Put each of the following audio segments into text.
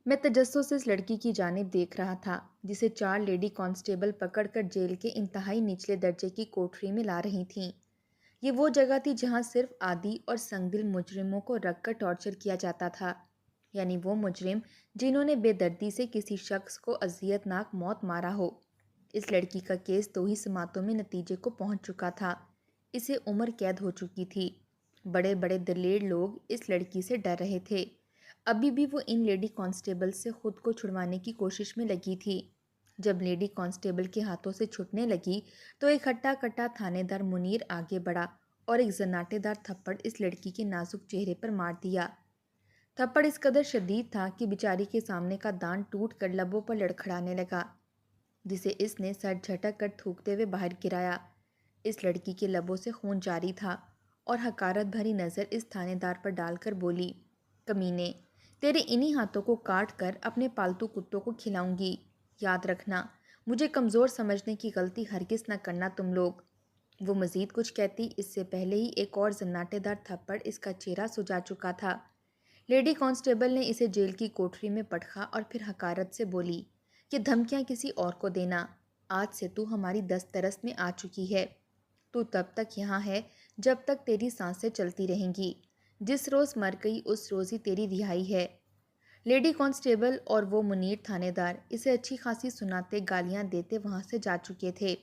میں تجسس سے اس لڑکی کی جانب دیکھ رہا تھا جسے 4 لیڈی کانسٹیبل پکڑ کر جیل کے انتہائی نچلے درجے کی کوٹری میں لا رہی تھیں۔ یہ وہ جگہ تھی جہاں صرف عادی اور سنگ دل مجرموں کو رکھ کر ٹارچر کیا جاتا تھا، یعنی وہ مجرم جنہوں نے بے دردی سے کسی شخص کو اذیت ناک موت مارا ہو۔ اس لڑکی کا کیس 2 ہی سماعتوں میں نتیجے کو پہنچ چکا تھا۔ اسے عمر قید ہو چکی تھی۔ بڑے بڑے دلیر لوگ اس لڑکی سے ڈر رہے تھے۔ ابھی بھی وہ ان لیڈی کانسٹیبل سے خود کو چھڑوانے کی کوشش میں لگی تھی۔ جب لیڈی کانسٹیبل کے ہاتھوں سے چھٹنے لگی تو ایک ہٹا کٹا تھانے دار منیر آگے بڑھا اور ایک زناٹے دار تھپڑ اس لڑکی کے نازک چہرے پر مار دیا۔ تھپڑ اس قدر شدید تھا کہ بیچاری کے سامنے کا دان ٹوٹ کر لبوں پر لڑکھڑانے لگا، جسے اس نے سر جھٹک کر تھوکتے ہوئے باہر گرایا۔ اس لڑکی کے لبوں سے خون جاری تھا اور حقارت بھری نظر اس تھانے دار پر ڈال کر بولی، کمینے، تیرے انہی ہاتھوں کو کاٹ کر اپنے پالتو کتوں کو کھلاؤں گی۔ یاد رکھنا، مجھے کمزور سمجھنے کی غلطی ہرگز نہ کرنا تم لوگ۔ وہ مزید کچھ کہتی اس سے پہلے ہی ایک اور زناٹے دار تھپڑ اس کا چہرہ سجا چکا تھا۔ لیڈی کانسٹیبل نے اسے جیل کی کوٹری میں پٹخا اور پھر حقارت سے بولی، یہ دھمکیاں کسی اور کو دینا۔ آج سے تو ہماری دسترس میں آ چکی ہے۔ تو تب تک یہاں ہے جب تک تیری سانسیں چلتی رہیں گی۔ جس روز مر گئی اس روز ہی تیری رہائی ہے۔ لیڈی کانسٹیبل اور وہ منیر تھانے دار اسے اچھی خاصی سناتے گالیاں دیتے وہاں سے جا چکے تھے،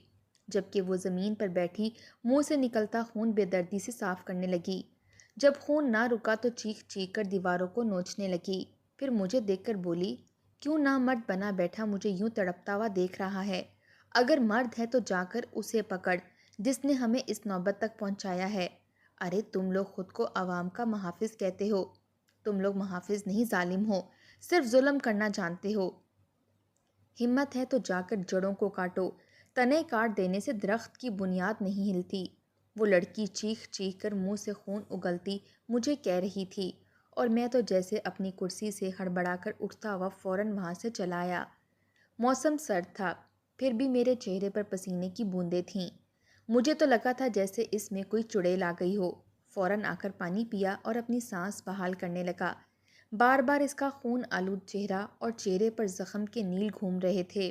جبکہ وہ زمین پر بیٹھی منہ سے نکلتا خون بے دردی سے صاف کرنے لگی۔ جب خون نہ رکا تو چیخ چیخ کر دیواروں کو نوچنے لگی، پھر مجھے دیکھ کر بولی، کیوں نہ مرد بنا بیٹھا مجھے یوں تڑپتا ہوا دیکھ رہا ہے؟ اگر مرد ہے تو جا کر اسے پکڑ جس نے ہمیں اس نوبت تک پہنچایا ہے۔ ارے تم لوگ خود کو عوام کا محافظ کہتے ہو، تم لوگ محافظ نہیں ظالم ہو، صرف ظلم کرنا جانتے ہو۔ ہمت ہے تو جا کر جڑوں کو کاٹو، تنے کاٹ دینے سے درخت کی بنیاد نہیں ہلتی۔ وہ لڑکی چیخ چیخ کر منہ سے خون اگلتی مجھے کہہ رہی تھی، اور میں تو جیسے اپنی کرسی سے ہڑبڑا کر اٹھتا ہوا فوراً وہاں سے چلا آیا۔ موسم سرد تھا، پھر بھی میرے چہرے پر پسینے کی بوندیں تھیں۔ مجھے تو لگا تھا جیسے اس میں کوئی چڑیل آ گئی ہو۔ فوراً آ کر پانی پیا اور اپنی سانس بحال کرنے لگا۔ بار بار اس کا خون آلود چہرہ اور چہرے پر زخم کے نیل گھوم رہے تھے،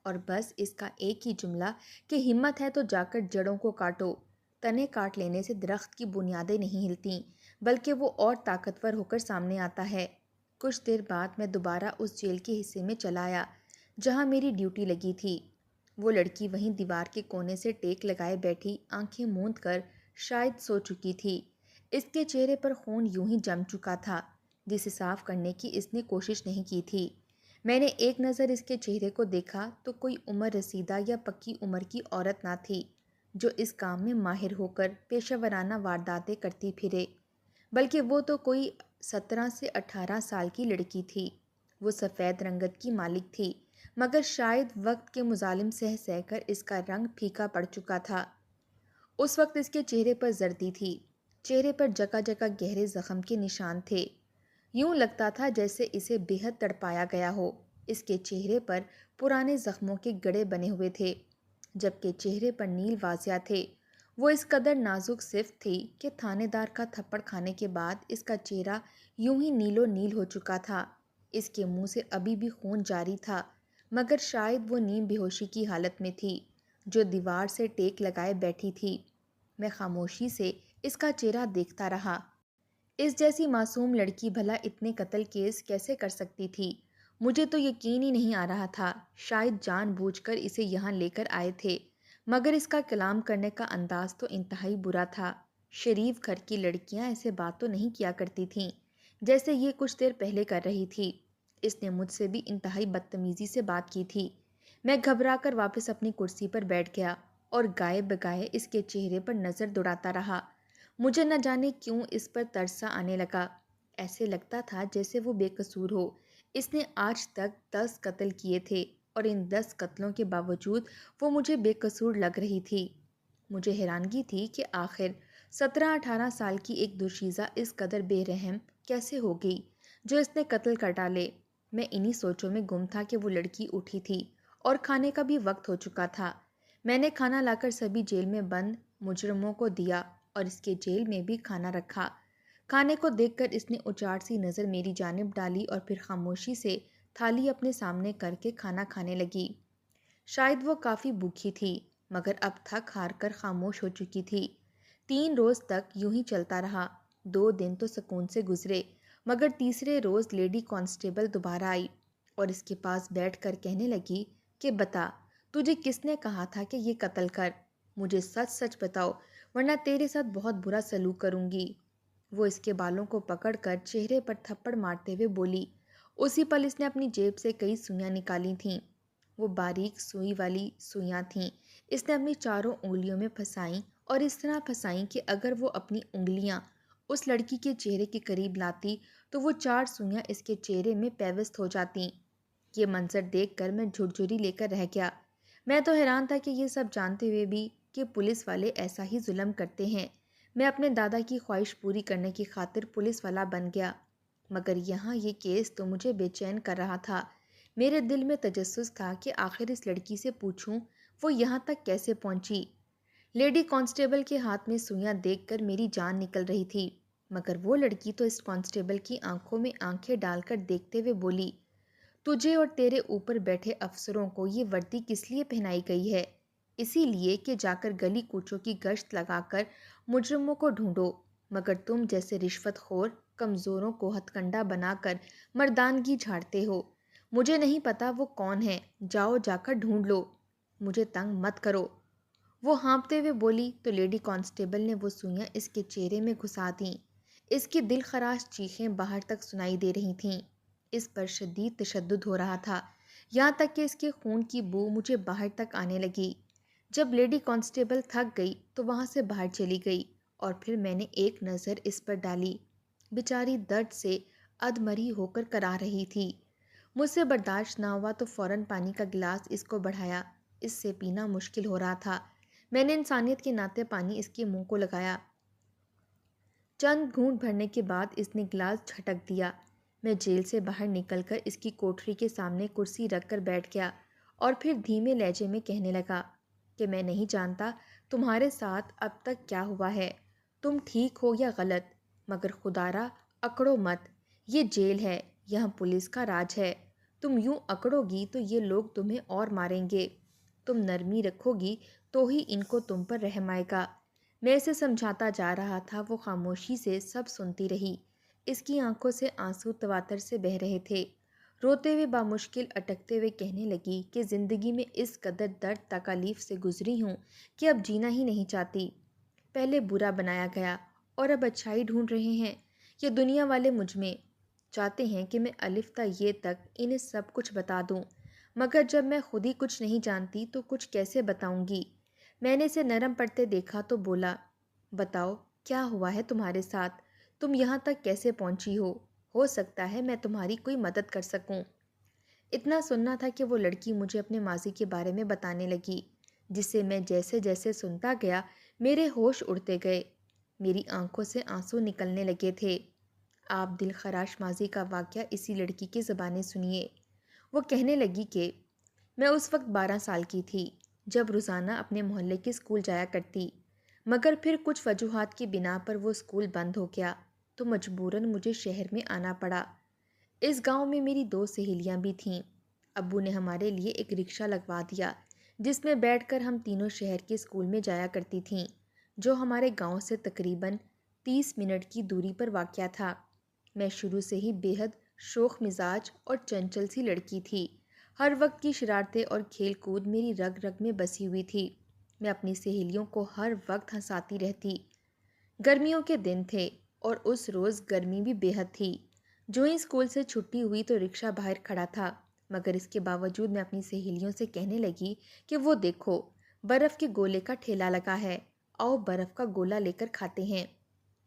اور بس اس کا ایک ہی جملہ کہ ہمت ہے تو جا کر جڑوں کو کاٹو۔ تنے کاٹ لینے سے درخت کی بنیادیں نہیں ہلتیں، بلکہ وہ اور طاقتور ہو کر سامنے آتا ہے۔ کچھ دیر بعد میں دوبارہ اس جیل کے حصے میں چلا آیا جہاں میری ڈیوٹی لگی تھی۔ وہ لڑکی وہیں دیوار کے کونے سے ٹیک لگائے بیٹھی آنکھیں موند کر شاید سو چکی تھی۔ اس کے چہرے پر خون یوں ہی جم چکا تھا جسے صاف کرنے کی اس نے کوشش نہیں کی تھی۔ میں نے ایک نظر اس کے چہرے کو دیکھا تو کوئی عمر رسیدہ یا پکی عمر کی عورت نہ تھی جو اس کام میں ماہر ہو کر پیشہ ورانہ وارداتیں کرتی پھرے، بلکہ وہ تو کوئی 17 سے 18 سال کی لڑکی تھی۔ وہ سفید رنگت کی مالک تھی، مگر شاید وقت کے مظالم سہ سہ کر اس کا رنگ پھیکا پڑ چکا تھا۔ اس وقت اس کے چہرے پر زردی تھی، چہرے پر جگہ جگہ گہرے زخم کے نشان تھے۔ یوں لگتا تھا جیسے اسے بے حد تڑپایا گیا ہو۔ اس کے چہرے پر پرانے زخموں کے گڑھے بنے ہوئے تھے، جبکہ چہرے پر نیل واضح تھے۔ وہ اس قدر نازک صفت تھی کہ تھانے دار کا تھپڑ کھانے کے بعد اس کا چہرہ یوں ہی نیلو نیل ہو چکا تھا۔ اس کے منہ سے ابھی بھی خون جاری تھا، مگر شاید وہ نیم بے ہوشی کی حالت میں تھی جو دیوار سے ٹیک لگائے بیٹھی تھی۔ میں خاموشی سے اس کا چہرہ دیکھتا رہا۔ اس جیسی معصوم لڑکی بھلا اتنے قتل کیس کیسے کر سکتی تھی؟ مجھے تو یقین ہی نہیں آ رہا تھا۔ شاید جان بوجھ کر اسے یہاں لے کر آئے تھے، مگر اس کا کلام کرنے کا انداز تو انتہائی برا تھا۔ شریف گھر کی لڑکیاں ایسے بات تو نہیں کیا کرتی تھیں جیسے یہ کچھ دیر پہلے کر رہی تھی۔ اس نے مجھ سے بھی انتہائی بدتمیزی سے بات کی تھی۔ میں گھبرا کر واپس اپنی کرسی پر بیٹھ گیا اور گائے بگائے اس کے چہرے پر نظر دوڑاتا رہا۔ مجھے نہ جانے کیوں اس پر ترس سا آنے لگا۔ ایسے لگتا تھا جیسے وہ بے قصور ہو۔ اس نے آج تک 10 قتل کیے تھے اور ان 10 قتلوں کے باوجود وہ مجھے بے قصور لگ رہی تھی۔ مجھے حیرانگی تھی کہ آخر 17-18 سال کی ایک دوشیزہ اس قدر بے رحم کیسے ہو گئی جو اس نے قتل کر ڈالے۔ میں انہی سوچوں میں گم تھا کہ وہ لڑکی اٹھی تھی اور کھانے کا بھی وقت ہو چکا تھا۔ میں نے کھانا لا کر سبھی جیل میں بند مجرموں کو دیا اور اس کے جیل میں بھی کھانا رکھا۔ کھانے کو دیکھ کر اس نے اچاٹ سی نظر میری جانب ڈالی اور پھر خاموشی سے تھالی اپنے سامنے کر کے کھانا کھانے لگی۔ شاید وہ کافی بھوکی تھی، مگر اب تھک ہار کر خاموش ہو چکی تھی۔ 3 روز تک یوں ہی چلتا رہا۔ 2 دن تو سکون سے گزرے، مگر تیسرے روز لیڈی کانسٹیبل دوبارہ آئی اور اس کے پاس بیٹھ کر کہنے لگی کہ بتا، تجھے کس نے کہا تھا کہ یہ قتل کر؟ مجھے سچ سچ بتاؤ، ورنہ تیرے ساتھ بہت برا سلوک کروں گی۔ وہ اس کے بالوں کو پکڑ کر چہرے پر تھپڑ مارتے ہوئے بولی۔ اسی پل اس نے اپنی جیب سے کئی سوئیاں نکالی تھیں۔ وہ باریک سوئی والی سوئیاں تھیں۔ اس نے اپنی چاروں انگلیوں میں پھنسائیں اور اس طرح پھنسائیں کہ اگر وہ اپنی انگلیاں اس لڑکی کے چہرے کے قریب لاتی تو وہ 4 سوئیاں اس کے چہرے میں پیوست ہو جاتیں۔ یہ منظر دیکھ کر میں جھرجھری لے کر رہ گیا۔ میں تو حیران تھا کہ یہ سب جانتے ہوئے بھی کہ پولیس والے ایسا ہی ظلم کرتے ہیں۔ میں اپنے دادا کی خواہش پوری کرنے کی خاطر پولیس والا بن گیا، مگر یہاں یہ کیس تو مجھے بے چین کر رہا تھا۔ میرے دل میں تجسس تھا کہ آخر اس لڑکی سے پوچھوں وہ یہاں تک کیسے پہنچی۔ لیڈی کانسٹیبل کے ہاتھ میں سوئیاں دیکھ کر میری جان نکل رہی تھی، مگر وہ لڑکی تو اس کانسٹیبل کی آنکھوں میں آنکھیں ڈال کر دیکھتے ہوئے بولی، تجھے اور تیرے اوپر بیٹھے افسروں کو یہ وردی کس لیے پہنائی گئی ہے؟ اسی لیے کہ جا کر گلی کوچوں کی گشت لگا کر مجرموں کو ڈھونڈو، مگر تم جیسے رشوت خور کمزوروں کو ہتھ کنڈا بنا کر مردانگی جھاڑتے ہو۔ مجھے نہیں پتا وہ کون ہے، جاؤ جا کر ڈھونڈ لو، مجھے تنگ مت کرو۔ وہ ہانپتے ہوئے بولی تو لیڈی کانسٹیبل نے وہ سوئیاں اس کے چہرے میں گھسا دیں۔ اس کی دل خراش چیخیں باہر تک سنائی دے رہی تھیں۔ اس پر شدید تشدد ہو رہا تھا، یہاں تک کہ اس کے خون کی بو مجھے باہر تک آنے لگی۔ جب لیڈی کانسٹیبل تھک گئی تو وہاں سے باہر چلی گئی اور پھر میں نے ایک نظر اس پر ڈالی۔ بیچاری درد سے ادمری ہو کر کرا رہی تھی۔ مجھ سے برداشت نہ ہوا تو فوراً پانی کا گلاس اس کو بڑھایا۔ اس سے پینا مشکل ہو رہا تھا۔ میں نے انسانیت کے ناطے پانی اس کے منہ کو لگایا۔ چند گھونٹ بھرنے کے بعد اس نے گلاس جھٹک دیا۔ میں جیل سے باہر نکل کر اس کی کوٹری کے سامنے کرسی رکھ کر بیٹھ گیا اور پھر دھیمے لہجے میں کہنے لگا کہ میں نہیں جانتا تمہارے ساتھ اب تک کیا ہوا ہے، تم ٹھیک ہو یا غلط، مگر خدا را اکڑو مت، یہ جیل ہے، یہاں پولیس کا راج ہے۔ تم یوں اکڑو گی تو یہ لوگ تمہیں اور ماریں گے، تم نرمی رکھو گی تو ہی ان کو تم پر رحم آئے گا۔ میں اسے سمجھاتا جا رہا تھا، وہ خاموشی سے سب سنتی رہی۔ اس کی آنکھوں سے آنسو تواتر سے بہہ رہے تھے۔ روتے ہوئے بامشکل اٹکتے ہوئے کہنے لگی کہ زندگی میں اس قدر درد تکالیف سے گزری ہوں کہ اب جینا ہی نہیں چاہتی۔ پہلے برا بنایا گیا اور اب اچھائی ڈھونڈ رہے ہیں یہ دنیا والے مجھ میں، چاہتے ہیں کہ میں الف تا یہ تک انہیں سب کچھ بتا دوں، مگر جب میں خود ہی کچھ نہیں جانتی تو کچھ کیسے بتاؤں گی؟ میں نے اسے نرم پڑتے دیکھا تو بولا، بتاؤ کیا ہوا ہے تمہارے ساتھ، تم یہاں تک کیسے پہنچی ہو سکتا ہے میں تمہاری کوئی مدد کر سکوں۔ اتنا سننا تھا کہ وہ لڑکی مجھے اپنے ماضی کے بارے میں بتانے لگی، جس سے میں جیسے جیسے سنتا گیا میرے ہوش اڑتے گئے، میری آنکھوں سے آنسو نکلنے لگے تھے۔ آپ دل خراش ماضی کا واقعہ اسی لڑکی کی زبانیں سنیے۔ وہ کہنے لگی کہ میں اس وقت 12 سال کی تھی جب روزانہ اپنے محلے کے اسکول جایا کرتی، مگر پھر کچھ وجوہات کی بنا پر وہ اسکول بند ہو گیا تو مجبوراً مجھے شہر میں آنا پڑا۔ اس گاؤں میں میری 2 سہیلیاں بھی تھیں۔ ابو نے ہمارے لیے ایک رکشہ لگوا دیا جس میں بیٹھ کر ہم تینوں شہر کے اسکول میں جایا کرتی تھیں، جو ہمارے گاؤں سے تقریباً 30 منٹ کی دوری پر واقع تھا۔ میں شروع سے ہی بے حد شوخ مزاج اور چنچل سی لڑکی تھی۔ ہر وقت کی شرارتیں اور کھیل کود میری رگ رگ میں بسی ہوئی تھی۔ میں اپنی سہیلیوں کو ہر وقت ہنساتی رہتی۔ گرمیوں کے دن تھے اور اس روز گرمی بھی بے حد تھی۔ جو ہی اسکول سے چھٹی ہوئی تو رکشہ باہر کھڑا تھا، مگر اس کے باوجود میں اپنی سہیلیوں سے کہنے لگی کہ وہ دیکھو برف کے گولے کا ٹھیلا لگا ہے، آؤ برف کا گولا لے کر کھاتے ہیں۔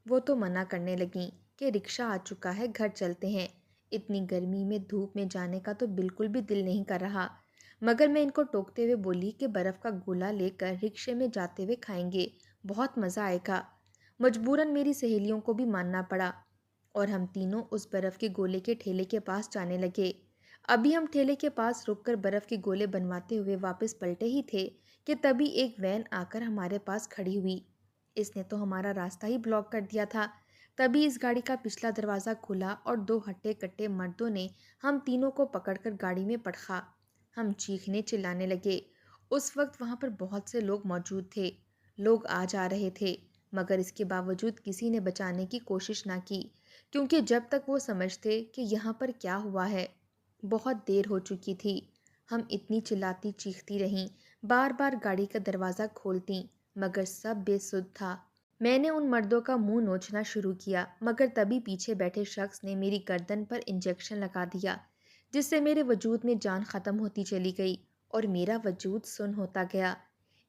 وہ تو منع کرنے لگیں کہ رکشہ آ چکا ہے، گھر چلتے ہیں، اتنی گرمی میں دھوپ میں جانے کا تو بالکل بھی دل نہیں کر رہا، مگر میں ان کو ٹوکتے ہوئے بولی کہ برف کا گولا لے کر رکشے میں جاتے ہوئے کھائیں گے، بہت مزہ آئے گا۔ مجبوراً میری سہیلیوں کو بھی ماننا پڑا اور ہم تینوں اس برف کے گولے کے ٹھیلے کے پاس جانے لگے۔ ابھی ہم ٹھیلے کے پاس رک کر برف کے گولے بنواتے ہوئے واپس پلٹے ہی تھے کہ تبھی ایک وین آ کر ہمارے پاس کھڑی ہوئی۔ اس نے تو ہمارا راستہ ہی بلاک کر دیا تھا۔ تبھی اس گاڑی کا پچھلا دروازہ کھلا اور دو ہٹے کٹے مردوں نے ہم تینوں کو پکڑ کر گاڑی میں پٹخا۔ ہم چیخنے چلانے لگے۔ اس وقت وہاں پر بہت سے لوگ موجود تھے۔ لوگ آ جا رہے تھے، مگر اس کے باوجود کسی نے بچانے کی کوشش نہ کی، کیونکہ جب تک وہ سمجھتے کہ یہاں پر کیا ہوا ہے، بہت دیر ہو چکی تھی۔ ہم اتنی چلاتی چیختی رہیں، بار بار گاڑی کا دروازہ کھولتی، مگر سب بے سود تھا۔ میں نے ان مردوں کا منہ نوچنا شروع کیا، مگر تبھی پیچھے بیٹھے شخص نے میری گردن پر انجیکشن لگا دیا، جس سے میرے وجود میں جان ختم ہوتی چلی گئی اور میرا وجود سن ہوتا گیا۔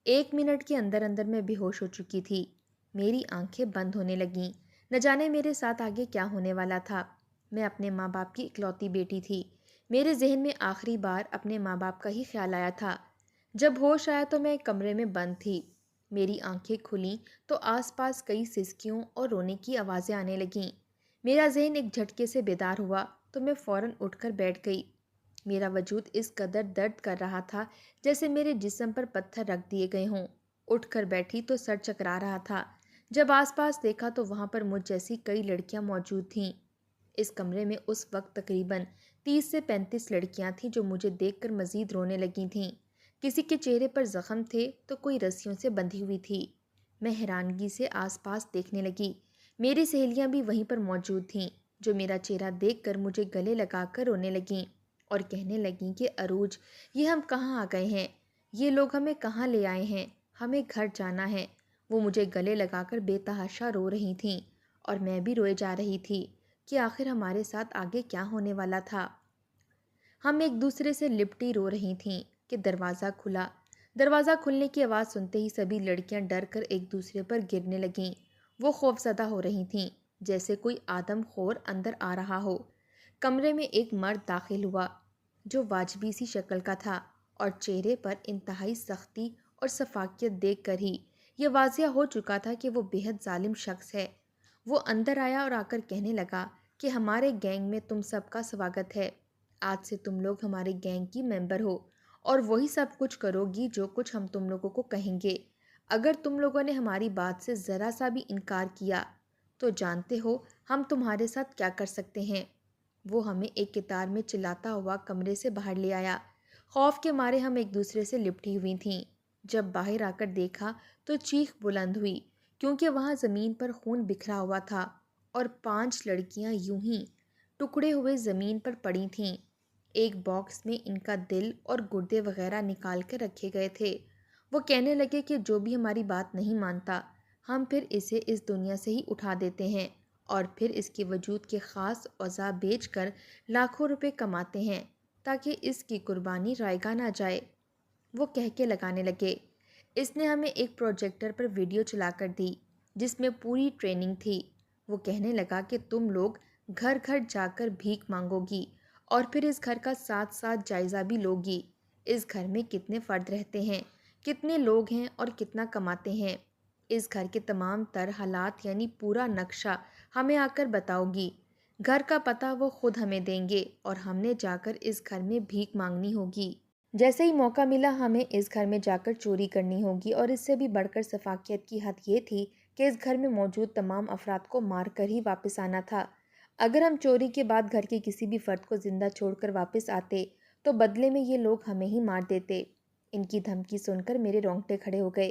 1 منٹ کے اندر اندر میں بے ہوش ہو چکی تھی۔ میری آنکھیں بند ہونے لگیں۔ نہ جانے میرے ساتھ آگے کیا ہونے والا تھا۔ میں اپنے ماں باپ کی اکلوتی بیٹی تھی۔ میرے ذہن میں آخری بار اپنے ماں باپ کا ہی خیال آیا تھا۔ جب ہوش آیا تو میں ایک کمرے میں بند تھی۔ میری آنکھیں کھلیں تو آس پاس کئی سسکیوں اور رونے کی آوازیں آنے لگیں۔ میرا ذہن ایک جھٹکے سے بیدار ہوا تو میں فوراً اٹھ کر بیٹھ گئی۔ میرا وجود اس قدر درد کر رہا تھا جیسے میرے جسم پر پتھر رکھ دیے گئے ہوں۔ اٹھ کر بیٹھی تو سر چکرا رہا تھا۔ جب آس پاس دیکھا تو وہاں پر مجھ جیسی کئی لڑکیاں موجود تھیں۔ اس کمرے میں اس وقت تقریباً 30 سے 35 لڑکیاں تھیں جو مجھے دیکھ کر مزید رونے لگی تھیں۔ کسی کے چہرے پر زخم تھے تو کوئی رسیوں سے بندھی ہوئی تھی۔ میں حیرانگی سے آس پاس دیکھنے لگی۔ میری سہیلیاں بھی وہیں پر موجود تھیں، جو میرا چہرہ دیکھ کر مجھے گلے لگا کر رونے لگیں اور کہنے لگیں کہ عروج، یہ ہم کہاں آ گئے ہیں؟ یہ لوگ ہمیں کہاں لے آئے ہیں؟ ہمیں گھر جانا ہے۔ وہ مجھے گلے لگا کر بے تحاشا رو رہی تھیں اور میں بھی روئے جا رہی تھی کہ آخر ہمارے ساتھ آگے کیا ہونے والا تھا۔ ہم ایک دوسرے سے لپٹی رو رہی تھیں کہ دروازہ کھلا۔ دروازہ کھلنے کی آواز سنتے ہی سبھی لڑکیاں ڈر کر ایک دوسرے پر گرنے لگیں۔ وہ خوفزدہ ہو رہی تھیں، جیسے کوئی آدم خور اندر آ رہا ہو۔ کمرے میں ایک مرد داخل ہوا جو واجبی سی شکل کا تھا اور چہرے پر انتہائی سختی اور شفافیت دیکھ کر ہی یہ واضح ہو چکا تھا کہ وہ بےحد ظالم شخص ہے۔ وہ اندر آیا اور آ کر کہنے لگا کہ ہمارے گینگ میں تم سب کا سواگت ہے۔ آج سے تم لوگ ہمارے گینگ کی ممبر ہو اور وہی سب کچھ کرو گی جو کچھ ہم تم لوگوں کو کہیں گے۔ اگر تم لوگوں نے ہماری بات سے ذرا سا بھی انکار کیا تو جانتے ہو ہم تمہارے ساتھ کیا کر سکتے ہیں۔ وہ ہمیں ایک قطار میں چلاتا ہوا کمرے سے باہر لے آیا۔ خوف کے مارے ہم ایک دوسرے سے لپٹی ہوئی تھیں۔ جب باہر آ کر دیکھا تو چیخ بلند ہوئی، کیونکہ وہاں زمین پر خون بکھرا ہوا تھا اور 5 لڑکیاں یوں ہی ٹکڑے ہوئے زمین پر پڑی تھیں۔ ایک باکس میں ان کا دل اور گردے وغیرہ نکال کر رکھے گئے تھے۔ وہ کہنے لگے کہ جو بھی ہماری بات نہیں مانتا، ہم پھر اسے اس دنیا سے ہی اٹھا دیتے ہیں اور پھر اس کے وجود کے خاص اعضاء بیچ کر لاکھوں روپے کماتے ہیں تاکہ اس کی قربانی رائگاں نہ جائے۔ وہ کہہ کے لگانے لگے۔ اس نے ہمیں ایک پروجیکٹر پر ویڈیو چلا کر دی جس میں پوری ٹریننگ تھی۔ وہ کہنے لگا کہ تم لوگ گھر گھر جا کر بھیک مانگو گی اور پھر اس گھر کا ساتھ ساتھ جائزہ بھی لوگی۔ اس گھر میں کتنے فرد رہتے ہیں، کتنے لوگ ہیں اور کتنا کماتے ہیں۔ اس گھر کے تمام تر حالات یعنی پورا نقشہ ہمیں آ کر بتاؤ گی۔ گھر کا پتہ وہ خود ہمیں دیں گے اور ہم نے جا کر اس گھر میں بھیک مانگنی ہوگی۔ جیسے ہی موقع ملا ہمیں اس گھر میں جا کر چوری کرنی ہوگی، اور اس سے بھی بڑھ کر شفافیت کی حد یہ تھی کہ اس گھر میں موجود تمام افراد کو مار کر ہی واپس آنا تھا۔ اگر ہم چوری کے بعد گھر کے کسی بھی فرد کو زندہ چھوڑ کر واپس آتے تو بدلے میں یہ لوگ ہمیں ہی مار دیتے۔ ان کی دھمکی سن کر میرے رونگٹے کھڑے ہو گئے۔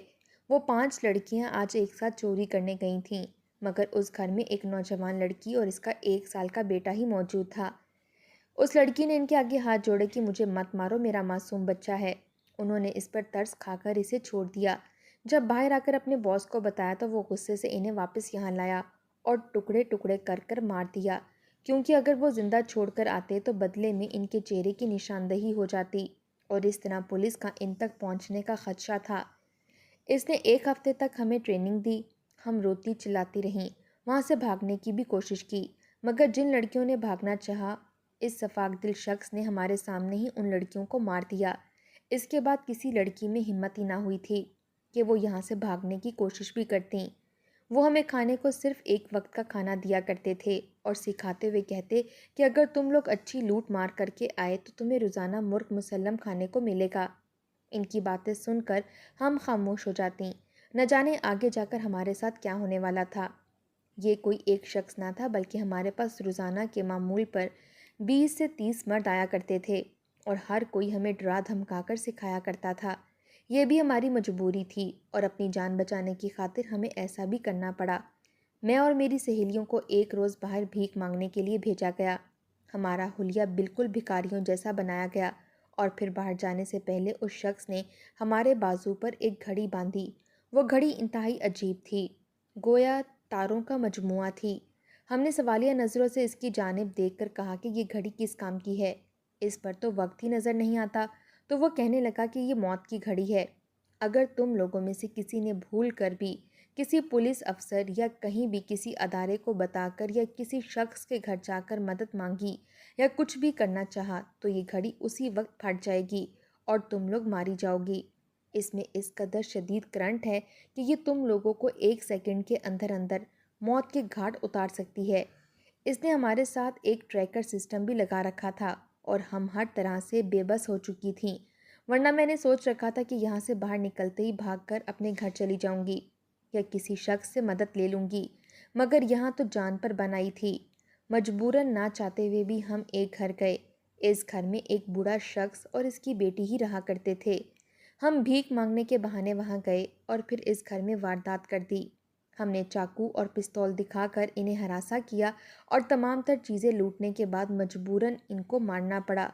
وہ 5 لڑکیاں آج ایک ساتھ چوری کرنے گئی تھیں، مگر اس گھر میں ایک نوجوان لڑکی اور اس کا 1 سال کا بیٹا ہی موجود تھا۔ اس لڑکی نے ان کے آگے ہاتھ جوڑے کہ مجھے مت مارو، میرا معصوم بچہ ہے۔ انہوں نے اس پر ترس کھا کر اسے چھوڑ دیا۔ جب باہر آ کر اپنے باس کو بتایا تو وہ غصے سے انہیں واپس یہاں لایا اور ٹکڑے ٹکڑے کر کر مار دیا، کیونکہ اگر وہ زندہ چھوڑ کر آتے تو بدلے میں ان کے چہرے کی نشاندہی ہو جاتی اور اس طرح پولیس کا ان تک پہنچنے کا خدشہ تھا۔ اس نے 1 ہفتے تک ہمیں ٹریننگ دی۔ ہم روتی چلاتی رہیں، وہاں سے بھاگنے کی بھی کوشش کی، مگر جن لڑکیوں نے بھاگنا چاہا اس شفاق دل شخص نے ہمارے سامنے ہی ان لڑکیوں کو مار دیا۔ اس کے بعد کسی لڑکی میں ہمت ہی نہ ہوئی تھی کہ وہ یہاں سے بھاگنے کی کوشش بھی کرتیں۔ وہ ہمیں کھانے کو صرف 1 وقت کا کھانا دیا کرتے تھے اور سکھاتے ہوئے کہتے کہ اگر تم لوگ اچھی لوٹ مار کر کے آئے تو تمہیں روزانہ مرغ مسلم کھانے کو ملے گا۔ ان کی باتیں سن کر ہم خاموش ہو جاتیں، نہ جانے آگے جا کر ہمارے ساتھ کیا ہونے والا تھا۔ یہ کوئی ایک شخص نہ تھا بلکہ ہمارے پاس روزانہ کے معمول پر 20 سے 30 مرد آیا کرتے تھے اور ہر کوئی ہمیں ڈرا دھمکا کر سکھایا کرتا تھا۔ یہ بھی ہماری مجبوری تھی اور اپنی جان بچانے کی خاطر ہمیں ایسا بھی کرنا پڑا۔ میں اور میری سہیلیوں کو ایک روز باہر بھیک مانگنے کے لیے بھیجا گیا۔ ہمارا حلیہ بالکل بھکاریوں جیسا بنایا گیا اور پھر باہر جانے سے پہلے اس شخص نے ہمارے بازو پر ایک گھڑی باندھی۔ وہ گھڑی انتہائی عجیب تھی، گویا تاروں کا مجموعہ تھی۔ ہم نے سوالیہ نظروں سے اس کی جانب دیکھ کر کہا کہ یہ گھڑی کس کام کی ہے؟ اس پر تو وقت ہی نظر نہیں آتا۔ تو وہ کہنے لگا کہ یہ موت کی گھڑی ہے۔ اگر تم لوگوں میں سے کسی نے بھول کر بھی کسی پولیس افسر یا کہیں بھی کسی ادارے کو بتا کر یا کسی شخص کے گھر جا کر مدد مانگی یا کچھ بھی کرنا چاہا تو یہ گھڑی اسی وقت پھٹ جائے گی اور تم لوگ ماری جاؤ گی۔ اس میں اس قدر شدید کرنٹ ہے کہ یہ تم لوگوں کو 1 سیکنڈ کے اندر اندر موت کے گھاٹ اتار سکتی ہے۔ اس نے ہمارے ساتھ ایک ٹریکر سسٹم بھی لگا رکھا تھا اور ہم ہر طرح سے بے بس ہو چکی تھیں، ورنہ میں نے سوچ رکھا تھا کہ یہاں سے باہر نکلتے ہی بھاگ کر اپنے گھر چلی جاؤں گی یا کسی شخص سے مدد لے لوں گی، مگر یہاں تو جان پر بنائی تھی۔ مجبوراً نہ چاہتے ہوئے بھی ہم ایک گھر گئے۔ اس گھر میں ایک بوڑھا شخص اور اس کی بیٹی ہی رہا کرتے تھے۔ ہم بھیک مانگنے کے بہانے وہاں گئے اور پھر اس گھر میں واردات کر دی۔ ہم نے چاقو اور پستول دکھا کر انہیں ہراساں کیا اور تمام تر چیزیں لوٹنے کے بعد مجبوراً ان کو مارنا پڑا۔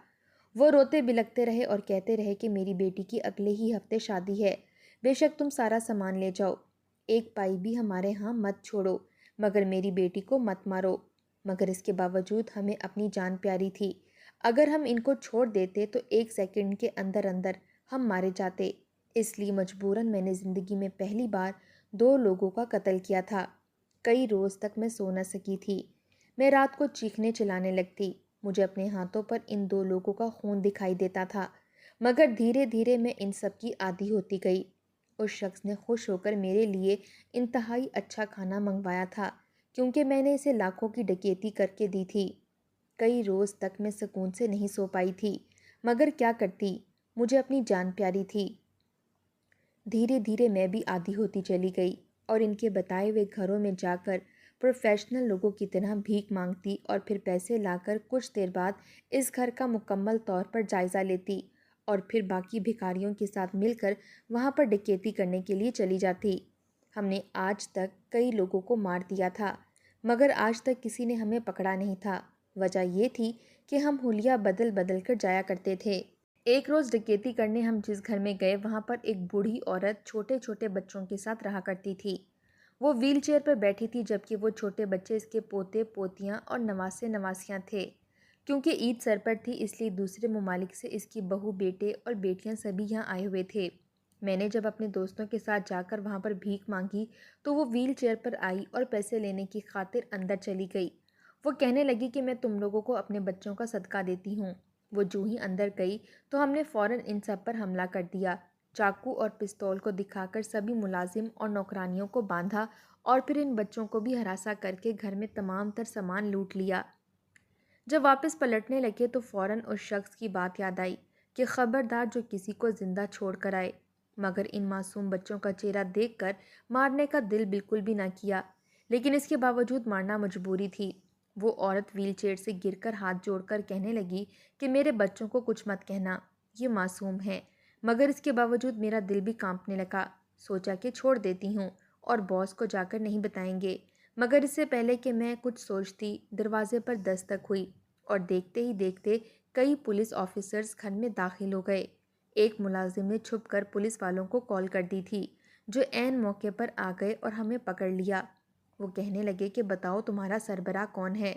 وہ روتے بلکتے رہے اور کہتے رہے کہ میری بیٹی کی اگلے ہی ہفتے شادی ہے، بے شک تم سارا سامان لے جاؤ، ایک پائی بھی ہمارے ہاں مت چھوڑو، مگر میری بیٹی کو مت مارو۔ مگر اس کے باوجود ہمیں اپنی جان پیاری تھی۔ اگر ہم ان کو چھوڑ دیتے تو 1 سیکنڈ کے اندر اندر ہم مارے جاتے۔ اس لیے مجبوراً میں نے زندگی میں پہلی بار 2 لوگوں کا قتل کیا تھا۔ کئی روز تک میں سو نہ سکی تھی۔ میں رات کو چیخنے چلانے لگتی۔ مجھے اپنے ہاتھوں پر ان 2 لوگوں کا خون دکھائی دیتا تھا، مگر دھیرے دھیرے میں ان سب کی عادی ہوتی گئی۔ اس شخص نے خوش ہو کر میرے لیے انتہائی اچھا کھانا منگوایا تھا کیونکہ میں نے اسے لاکھوں کی ڈکیتی کر کے دی تھی۔ کئی روز تک میں سکون سے نہیں سو پائی تھی، مگر کیا کرتی، مجھے اپنی جان پیاری تھی۔ دھیرے دھیرے میں بھی عادی ہوتی چلی گئی اور ان کے بتائے ہوئے گھروں میں جا کر پروفیشنل لوگوں کی طرح بھیک مانگتی اور پھر پیسے لا کر کچھ دیر بعد اس گھر کا مکمل طور پر جائزہ لیتی اور پھر باقی بھکاریوں کے ساتھ مل کر وہاں پر ڈکیتی کرنے کے لیے چلی جاتی۔ ہم نے آج تک کئی لوگوں کو مار دیا تھا، مگر آج تک کسی نے ہمیں پکڑا نہیں تھا۔ وجہ یہ تھی کہ ہم حلیہ بدل بدل کر جایا کرتے تھے۔ ایک روز ڈکیتی کرنے ہم جس گھر میں گئے وہاں پر ایک بوڑھی عورت چھوٹے چھوٹے بچوں کے ساتھ رہا کرتی تھی۔ وہ ویل چیئر پر بیٹھی تھی جبکہ وہ چھوٹے بچے اس کے پوتے پوتیاں اور نواسے نواسیاں تھے۔ کیونکہ عید سر پر تھی اس لیے دوسرے ممالک سے اس کی بہو بیٹے اور بیٹیاں سبھی یہاں آئے ہوئے تھے۔ میں نے جب اپنے دوستوں کے ساتھ جا کر وہاں پر بھیک مانگی تو وہ ویل چیئر پر آئی اور پیسے لینے کی خاطر اندر چلی گئی۔ وہ کہنے لگی کہ میں تم لوگوں کو اپنے بچوں کا صدقہ دیتی ہوں۔ وہ جو ہی اندر گئی تو ہم نے فوراً ان سب پر حملہ کر دیا، چاقو اور پستول کو دکھا کر سبھی ملازم اور نوکرانیوں کو باندھا اور پھر ان بچوں کو بھی ہراساں کر کے گھر میں تمام تر سامان لوٹ لیا۔ جب واپس پلٹنے لگے تو فوراً اس شخص کی بات یاد آئی کہ خبردار جو کسی کو زندہ چھوڑ کر آئے، مگر ان معصوم بچوں کا چہرہ دیکھ کر مارنے کا دل بالکل بھی نہ کیا، لیکن اس کے باوجود مارنا مجبوری تھی۔ وہ عورت ویل چیئر سے گر کر ہاتھ جوڑ کر کہنے لگی کہ میرے بچوں کو کچھ مت کہنا، یہ معصوم ہیں، مگر اس کے باوجود میرا دل بھی کانپنے لگا۔ سوچا کہ چھوڑ دیتی ہوں اور باس کو جا کر نہیں بتائیں گے، مگر اس سے پہلے کہ میں کچھ سوچتی دروازے پر دستک ہوئی اور دیکھتے ہی دیکھتے کئی پولیس آفیسرز گھر میں داخل ہو گئے۔ ایک ملازم نے چھپ کر پولیس والوں کو کال کر دی تھی جو عین موقع پر آ گئے اور ہمیں پکڑ لیا۔ وہ کہنے لگے کہ بتاؤ تمہارا سربراہ کون ہے،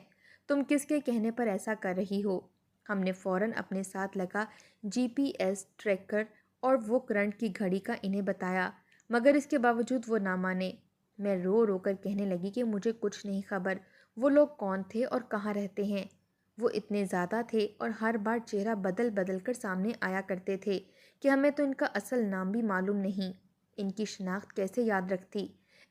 تم کس کے کہنے پر ایسا کر رہی ہو؟ ہم نے فوراً اپنے ساتھ لگا GPS ٹریکر اور وہ کرنٹ کی گھڑی کا انہیں بتایا، مگر اس کے باوجود وہ نہ مانے۔ میں رو رو کر کہنے لگی کہ مجھے کچھ نہیں خبر، وہ لوگ کون تھے اور کہاں رہتے ہیں۔ وہ اتنے زیادہ تھے اور ہر بار چہرہ بدل بدل کر سامنے آیا کرتے تھے کہ ہمیں تو ان کا اصل نام بھی معلوم نہیں، ان کی شناخت کیسے یاد رکھتی۔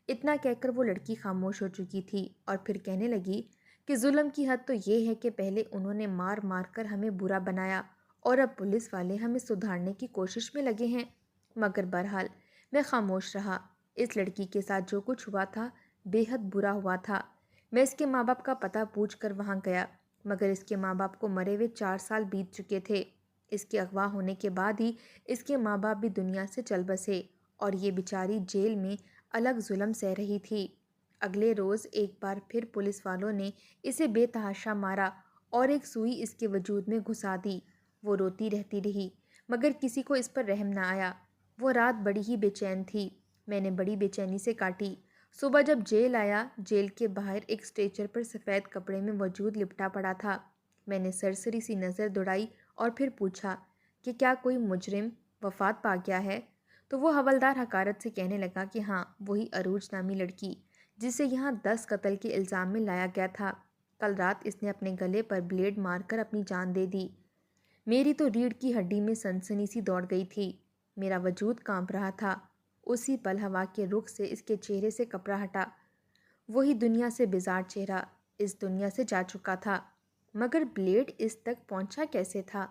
اتنا کہہ کر وہ لڑکی خاموش ہو چکی تھی اور پھر کہنے لگی کہ ظلم کی حد تو یہ ہے کہ پہلے انہوں نے مار مار کر ہمیں برا بنایا اور اب پولیس والے ہمیں سدھارنے کی کوشش میں لگے ہیں۔ مگر بہرحال میں خاموش رہا۔ اس لڑکی کے ساتھ جو کچھ ہوا تھا بے حد برا ہوا تھا۔ میں اس کے ماں باپ کا پتہ پوچھ کر وہاں گیا، مگر اس کے ماں باپ کو مرے ہوئے 4 سال بیت چکے تھے۔ اس کے اغوا ہونے کے بعد ہی اس کے ماں باپ بھی دنیا سے چل بسے اور یہ بیچاری جیل میں الگ ظلم سہ رہی تھی۔ اگلے روز ایک بار پھر پولیس والوں نے اسے بے تحاشا مارا اور ایک سوئی اس کے وجود میں گھسا دی۔ وہ روتی رہتی رہی مگر کسی کو اس پر رحم نہ آیا۔ وہ رات بڑی ہی بے چین تھی، میں نے بڑی بے چینی سے کاٹی۔ صبح جب جیل آیا، جیل کے باہر ایک اسٹریچر پر سفید کپڑے میں وجود لپٹا پڑا تھا۔ میں نے سرسری سی نظر دوڑائی اور پھر پوچھا کہ کیا کوئی مجرم وفات پا گیا ہے؟ تو وہ حوالدار حقارت سے کہنے لگا کہ ہاں، وہی عروج نامی لڑکی جسے یہاں 10 قتل کے الزام میں لایا گیا تھا، کل رات اس نے اپنے گلے پر بلیڈ مار کر اپنی جان دے دی۔ میری تو ریڑھ کی ہڈی میں سنسنی سی دوڑ گئی تھی، میرا وجود کانپ رہا تھا۔ اسی پل ہوا کے رخ سے اس کے چہرے سے کپڑا ہٹا، وہی دنیا سے بیزار چہرہ اس دنیا سے جا چکا تھا۔ مگر بلیڈ اس تک پہنچا کیسے تھا؟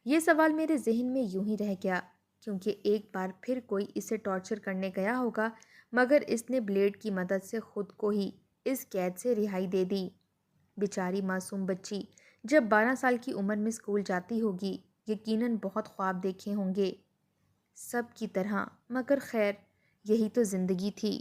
یہ سوال میرے ذہن میں یوں ہی رہ گیا، کیونکہ ایک بار پھر کوئی اسے ٹارچر کرنے گیا ہوگا، مگر اس نے بلیڈ کی مدد سے خود کو ہی اس قید سے رہائی دے دی۔ بیچاری معصوم بچی جب 12 سال کی عمر میں اسکول جاتی ہوگی، یقیناً بہت خواب دیکھے ہوں گے سب کی طرح، مگر خیر، یہی تو زندگی تھی۔